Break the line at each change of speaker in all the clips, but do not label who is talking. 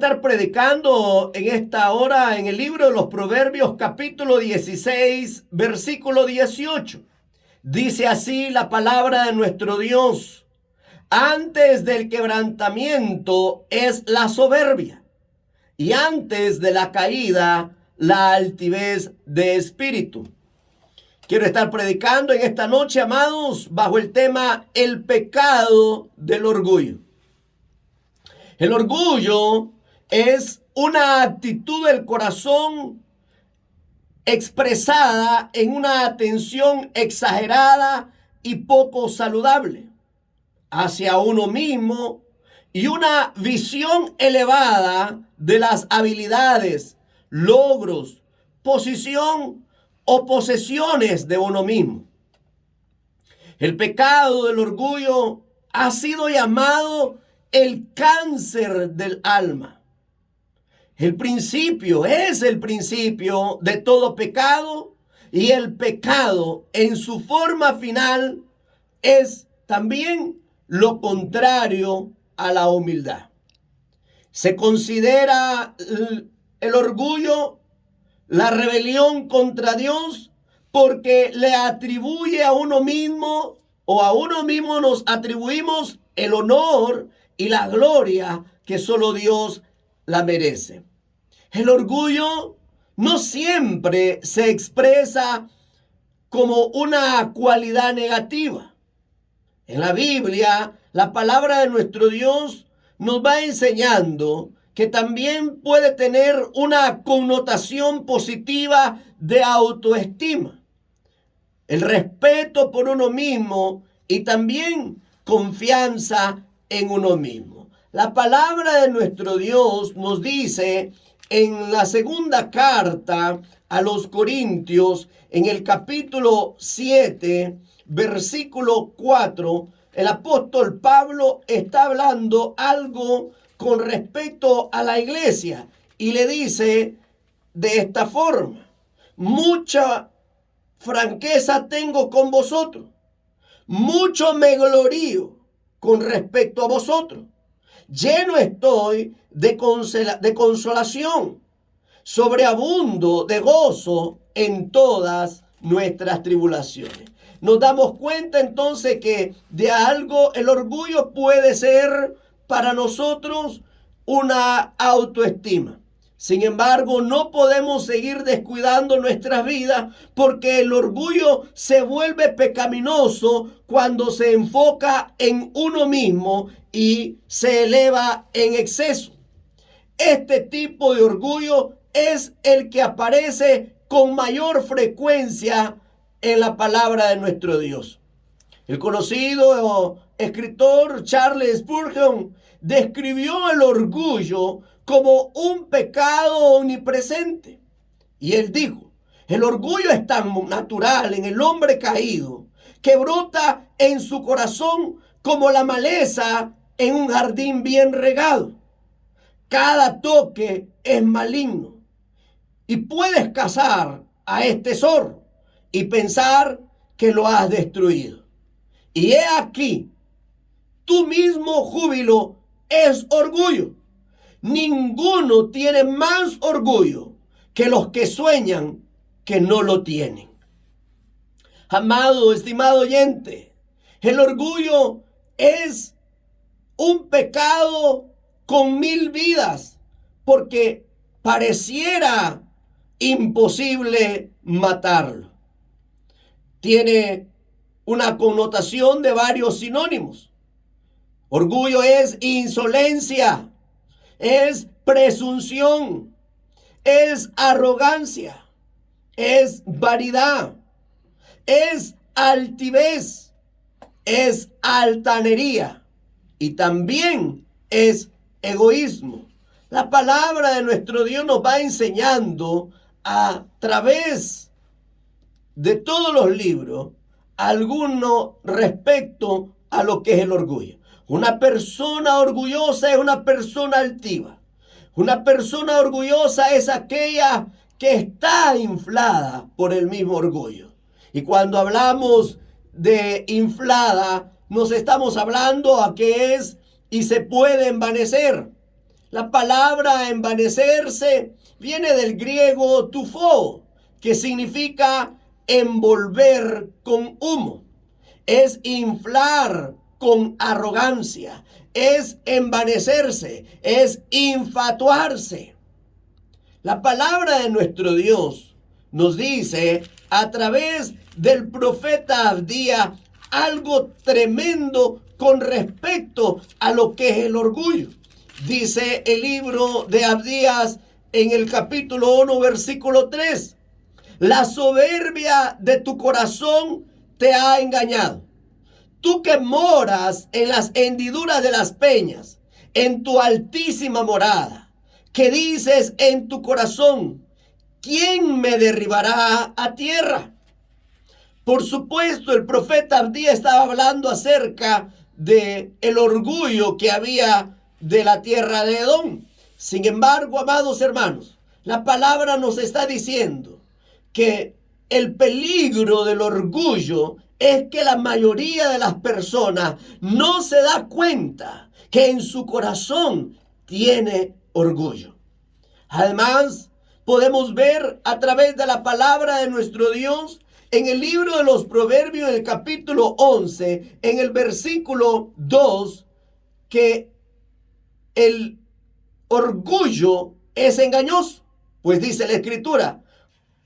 estar predicando en esta hora en el libro de los Proverbios, capítulo 16, versículo 18. Dice así la palabra de nuestro Dios: antes del quebrantamiento es la soberbia, y antes de la caída la altivez de espíritu. Quiero estar predicando en esta noche, amados, bajo el tema el pecado del orgullo. El orgullo es una actitud del corazón expresada en una atención exagerada y poco saludable hacia uno mismo y una visión elevada de las habilidades, logros, posición o posesiones de uno mismo. El pecado del orgullo ha sido llamado el cáncer del alma. Es el principio de todo pecado, y el pecado en su forma final es también lo contrario a la humildad. Se considera el orgullo la rebelión contra Dios porque le atribuye a uno mismo, o a uno mismo nos atribuimos el honor y la gloria que solo Dios la merece. El orgullo no siempre se expresa como una cualidad negativa. En la Biblia, la palabra de nuestro Dios nos va enseñando que también puede tener una connotación positiva de autoestima, el respeto por uno mismo y también confianza en uno mismo. La palabra de nuestro Dios nos dice en la segunda carta a los Corintios, en el capítulo 7, versículo 4, el apóstol Pablo está hablando algo con respecto a la iglesia y le dice de esta forma: mucha franqueza tengo con vosotros, mucho me glorío con respecto a vosotros, lleno estoy de consolación, sobreabundo de gozo en todas nuestras tribulaciones. Nos damos cuenta entonces que de algo el orgullo puede ser para nosotros una autoestima. Sin embargo, no podemos seguir descuidando nuestras vidas, porque el orgullo se vuelve pecaminoso cuando se enfoca en uno mismo y se eleva en exceso. Este tipo de orgullo es el que aparece con mayor frecuencia en la palabra de nuestro Dios. El conocido escritor Charles Spurgeon describió el orgullo como un pecado omnipresente. Y él dijo: el orgullo es tan natural en el hombre caído que brota en su corazón como la maleza en un jardín bien regado. Cada toque es maligno y puedes cazar a este zorro y pensar que lo has destruido. Y he aquí, tu mismo júbilo es orgullo. Ninguno tiene más orgullo que los que sueñan que no lo tienen. Amado, estimado oyente, el orgullo es un pecado con 1000 vidas, porque pareciera imposible matarlo. Tiene una connotación de varios sinónimos. Orgullo es insolencia, es presunción, es arrogancia, es vanidad, es altivez, es altanería y también es egoísmo. La palabra de nuestro Dios nos va enseñando a través de todos los libros alguno respecto a lo que es el orgullo. Una persona orgullosa es una persona altiva. Una persona orgullosa es aquella que está inflada por el mismo orgullo. Y cuando hablamos de inflada, nos estamos hablando a que es y se puede envanecer. La palabra envanecerse viene del griego tufo, que significa envolver con humo. Es inflar con arrogancia, es envanecerse, es infatuarse. La palabra de nuestro Dios nos dice a través del profeta Abdías algo tremendo con respecto a lo que es el orgullo. Dice el libro de Abdías en el capítulo 1, versículo 3. La soberbia de tu corazón te ha engañado. Tú que moras en las hendiduras de las peñas, en tu altísima morada, que dices en tu corazón, ¿quién me derribará a tierra? Por supuesto, el profeta Abdías estaba hablando acerca de el orgullo que había de la tierra de Edom. Sin embargo, amados hermanos, la palabra nos está diciendo que el peligro del orgullo es que la mayoría de las personas no se da cuenta que en su corazón tiene orgullo. Además, podemos ver a través de la palabra de nuestro Dios en el libro de los Proverbios, en el capítulo 11, en el versículo 2, que el orgullo es engañoso. Pues dice la Escritura,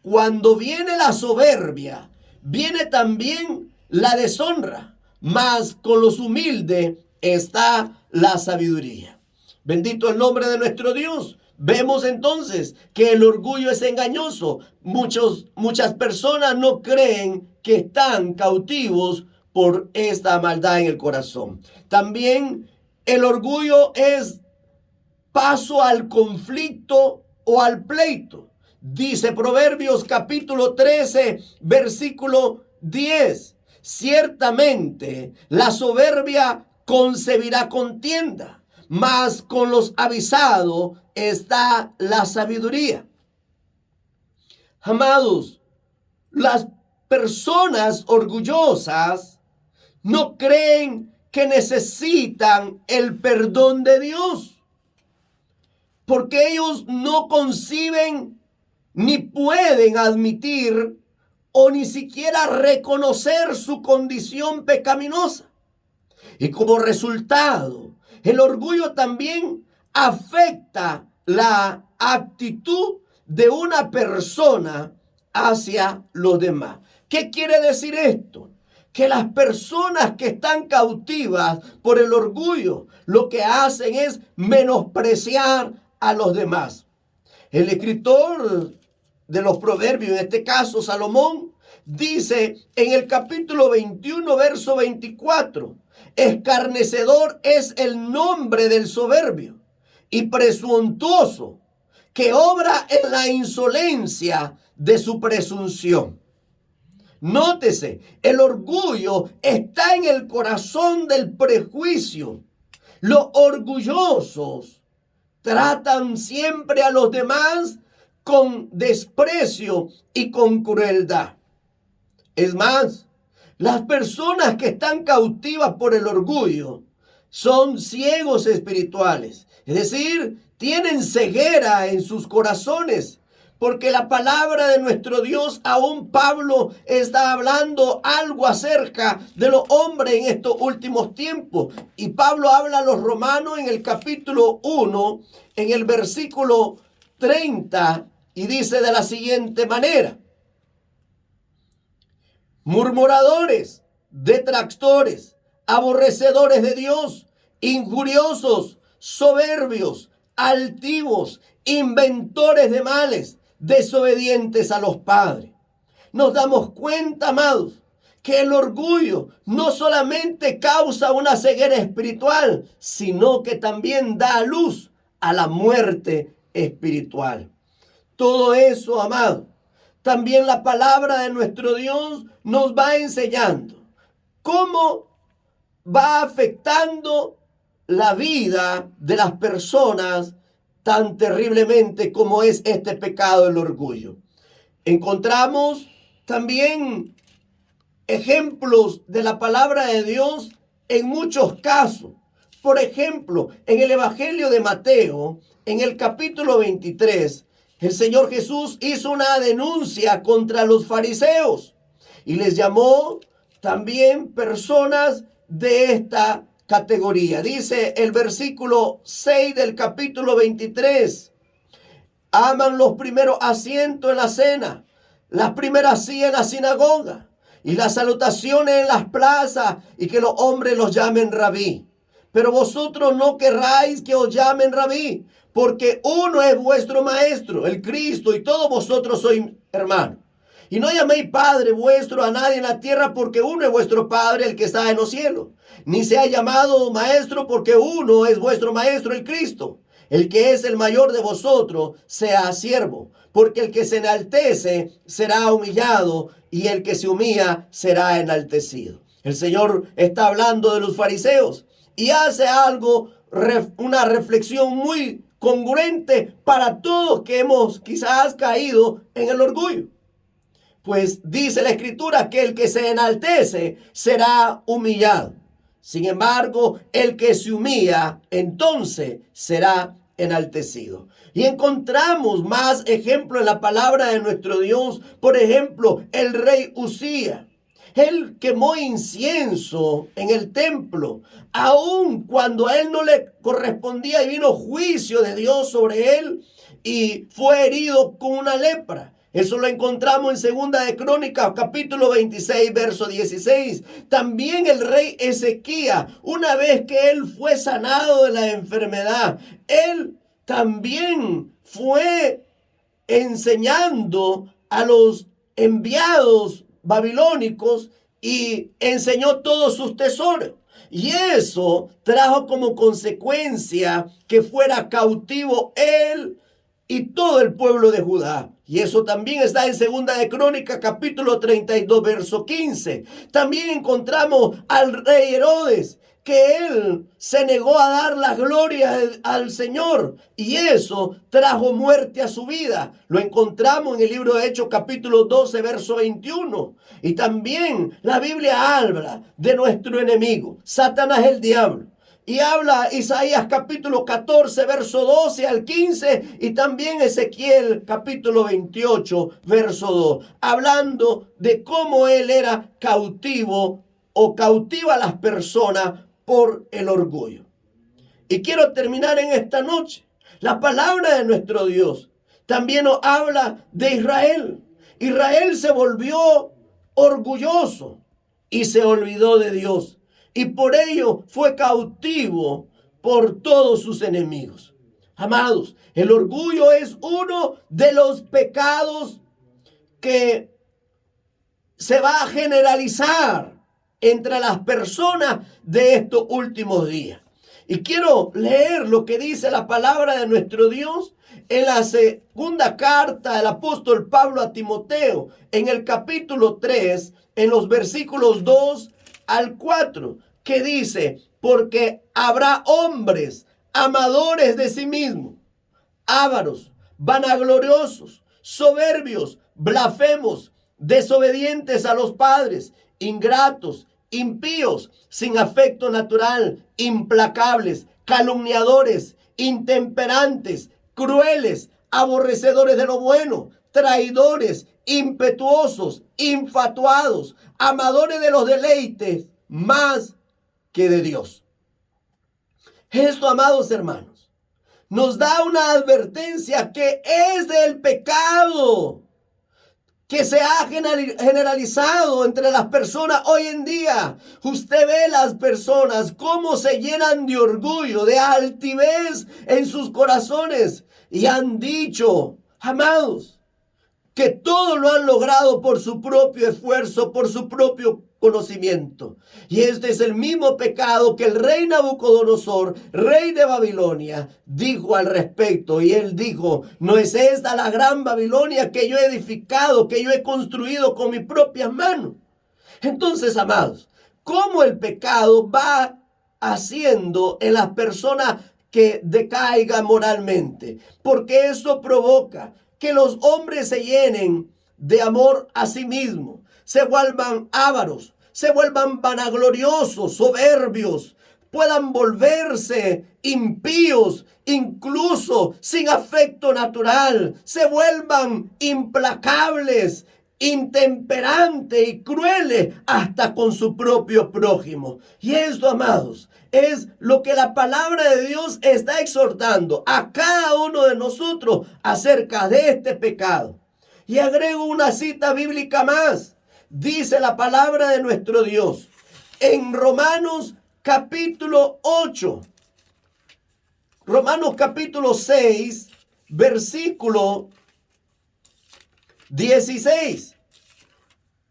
cuando viene la soberbia, viene también la deshonra, mas con los humildes está la sabiduría. Bendito el nombre de nuestro Dios. Vemos entonces que el orgullo es engañoso. Muchas personas no creen que están cautivos por esta maldad en el corazón. También el orgullo es paso al conflicto o al pleito. Dice Proverbios capítulo 13, versículo 10. Ciertamente la soberbia concebirá contienda, mas con los avisados está la sabiduría. Amados, las personas orgullosas no creen que necesitan el perdón de Dios, porque ellos no conciben ni pueden admitir o ni siquiera reconocer su condición pecaminosa. Y como resultado, el orgullo también afecta la actitud de una persona hacia los demás. ¿Qué quiere decir esto? Que las personas que están cautivas por el orgullo lo que hacen es menospreciar a los demás. El escritor de los Proverbios, en este caso Salomón, dice en el capítulo 21, verso 24, escarnecedor es el nombre del soberbio y presuntuoso, que obra en la insolencia de su presunción. Nótese, el orgullo está en el corazón del prejuicio. Los orgullosos tratan siempre a los demás con desprecio y con crueldad. Es más, las personas que están cautivas por el orgullo son ciegos espirituales. Es decir, tienen ceguera en sus corazones. Porque la palabra de nuestro Dios, aún Pablo está hablando algo acerca de los hombres en estos últimos tiempos. Y Pablo habla a los romanos en el capítulo 1, en el versículo 30, y dice de la siguiente manera: murmuradores, detractores, aborrecedores de Dios, injuriosos, soberbios, altivos, inventores de males, desobedientes a los padres. Nos damos cuenta, amados, que el orgullo no solamente causa una ceguera espiritual, sino que también da luz a la muerte espiritual. Todo eso, amado, también la palabra de nuestro Dios nos va enseñando cómo va afectando la vida de las personas tan terriblemente como es este pecado del orgullo. Encontramos también ejemplos de la palabra de Dios en muchos casos. Por ejemplo, en el Evangelio de Mateo, en el capítulo 23, el Señor Jesús hizo una denuncia contra los fariseos y les llamó también personas de esta categoría. Dice el versículo 6 del capítulo 23. Aman los primeros asientos en la cena, las primeras sillas en la sinagoga y las salutaciones en las plazas y que los hombres los llamen rabí. Pero vosotros no querráis que os llamen rabí, porque uno es vuestro maestro, el Cristo, y todos vosotros sois hermanos. Y no llaméis Padre vuestro a nadie en la tierra, porque uno es vuestro Padre, el que está en los cielos. Ni se ha llamado maestro, porque uno es vuestro maestro, el Cristo. El que es el mayor de vosotros sea siervo, porque el que se enaltece será humillado, y el que se humilla será enaltecido. El Señor está hablando de los fariseos y hace algo, una reflexión muy congruente para todos que hemos quizás caído en el orgullo. Pues dice la Escritura que el que se enaltece será humillado. Sin embargo, el que se humilla, entonces será enaltecido. Y encontramos más ejemplos en la palabra de nuestro Dios. Por ejemplo, el rey Usías. Él quemó incienso en el templo, aun cuando a él no le correspondía, y vino juicio de Dios sobre él y fue herido con una lepra. Eso lo encontramos en Segunda de Crónicas, capítulo 26, verso 16. También el rey Ezequías, una vez que él fue sanado de la enfermedad, él también fue enseñando a los enviados babilónicos y enseñó todos sus tesoros. Y eso trajo como consecuencia que fuera cautivo él y todo el pueblo de Judá. Y eso también está en Segunda de Crónicas, capítulo 32, verso 15. También encontramos al rey Herodes, que él se negó a dar la gloria al Señor, y eso trajo muerte a su vida. Lo encontramos en el libro de Hechos, capítulo 12, verso 21. Y también la Biblia habla de nuestro enemigo, Satanás, el diablo. Y habla Isaías capítulo 14, verso 12 al 15, y también Ezequiel capítulo 28, verso 2, hablando de cómo él era cautivo o cautiva a las personas por el orgullo. Y quiero terminar en esta noche. La palabra de nuestro Dios también nos habla de Israel. Israel se volvió orgulloso y se olvidó de Dios. Y por ello fue cautivo por todos sus enemigos. Amados, el orgullo es uno de los pecados que se va a generalizar entre las personas de estos últimos días. Y quiero leer lo que dice la palabra de nuestro Dios en la segunda carta del apóstol Pablo a Timoteo, en el capítulo 3, en los versículos 2 al 4, que dice: porque habrá hombres amadores de sí mismos, ávaros, vanagloriosos, soberbios, blasfemos, desobedientes a los padres, ingratos, impíos, sin afecto natural, implacables, calumniadores, intemperantes, crueles, aborrecedores de lo bueno, traidores, impetuosos, infatuados, amadores de los deleites más que de Dios. Esto, amados hermanos, nos da una advertencia que es del pecado que se ha generalizado entre las personas hoy en día. Usted ve las personas cómo se llenan de orgullo, de altivez en sus corazones, y han dicho, amados, que todo lo han logrado por su propio esfuerzo, por su propio conocimiento. Y este es el mismo pecado que el rey Nabucodonosor, rey de Babilonia, dijo al respecto. Y él dijo: ¿no es esta la gran Babilonia que yo he edificado, que yo he construido con mis propias manos? Entonces, amados, ¿cómo el pecado va haciendo en las personas que decaigan moralmente? Porque eso provoca que los hombres se llenen de amor a sí mismos, se vuelvan ávaros, se vuelvan vanagloriosos, soberbios, puedan volverse impíos, incluso sin afecto natural, se vuelvan implacables, intemperantes y crueles hasta con su propio prójimo. Y esto, amados, es lo que la palabra de Dios está exhortando a cada uno de nosotros acerca de este pecado. Y agrego una cita bíblica más. Dice la palabra de nuestro Dios en Romanos capítulo 8. Romanos capítulo 6, versículo 16.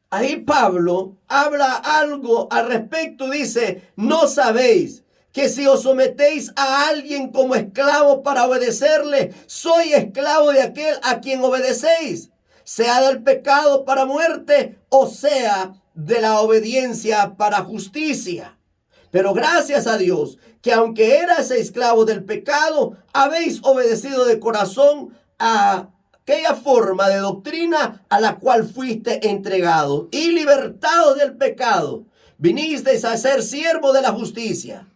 Ahí Pablo habla algo al respecto. Dice, ¿no sabéis que si os sometéis a alguien como esclavo para obedecerle, soy esclavo de aquel a quien obedecéis, sea del pecado para muerte o sea de la obediencia para justicia? Pero gracias a Dios, que aunque eras esclavo del pecado, habéis obedecido de corazón a aquella forma de doctrina a la cual fuiste entregado, y libertado del pecado, vinisteis a ser siervo de la justicia.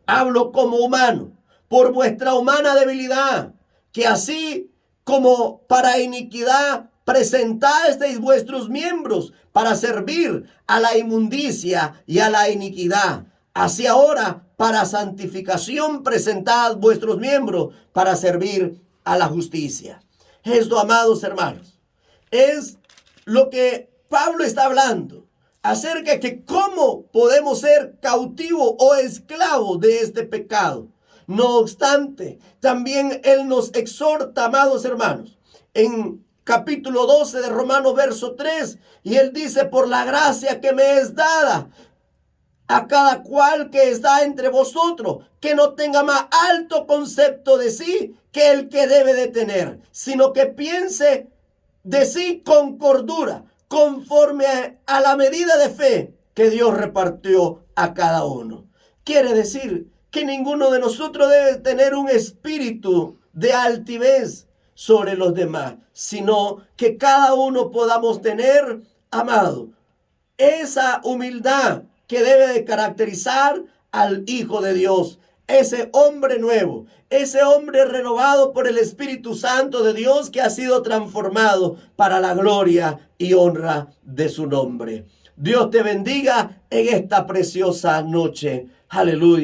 Hablo como humano, por vuestra humana debilidad, que así como para iniquidad presentasteis vuestros miembros para servir a la inmundicia y a la iniquidad, así ahora para santificación presentad vuestros miembros para servir a la justicia. Esto, amados hermanos, es lo que Pablo está hablando acerca de que cómo podemos ser cautivos o esclavos de este pecado. No obstante, también él nos exhorta, amados hermanos, en capítulo 12 de Romanos, verso 3, y él dice, por la gracia que me es dada a cada cual que está entre vosotros, que no tenga más alto concepto de sí que el que debe de tener, sino que piense de sí con cordura, conforme a la medida de fe que Dios repartió a cada uno. Quiere decir que ninguno de nosotros debe tener un espíritu de altivez sobre los demás, sino que cada uno podamos tener, amado, esa humildad que debe de caracterizar al Hijo de Dios, ese hombre nuevo, ese hombre renovado por el Espíritu Santo de Dios que ha sido transformado para la gloria y honra de su nombre. Dios te bendiga en esta preciosa noche. Aleluya.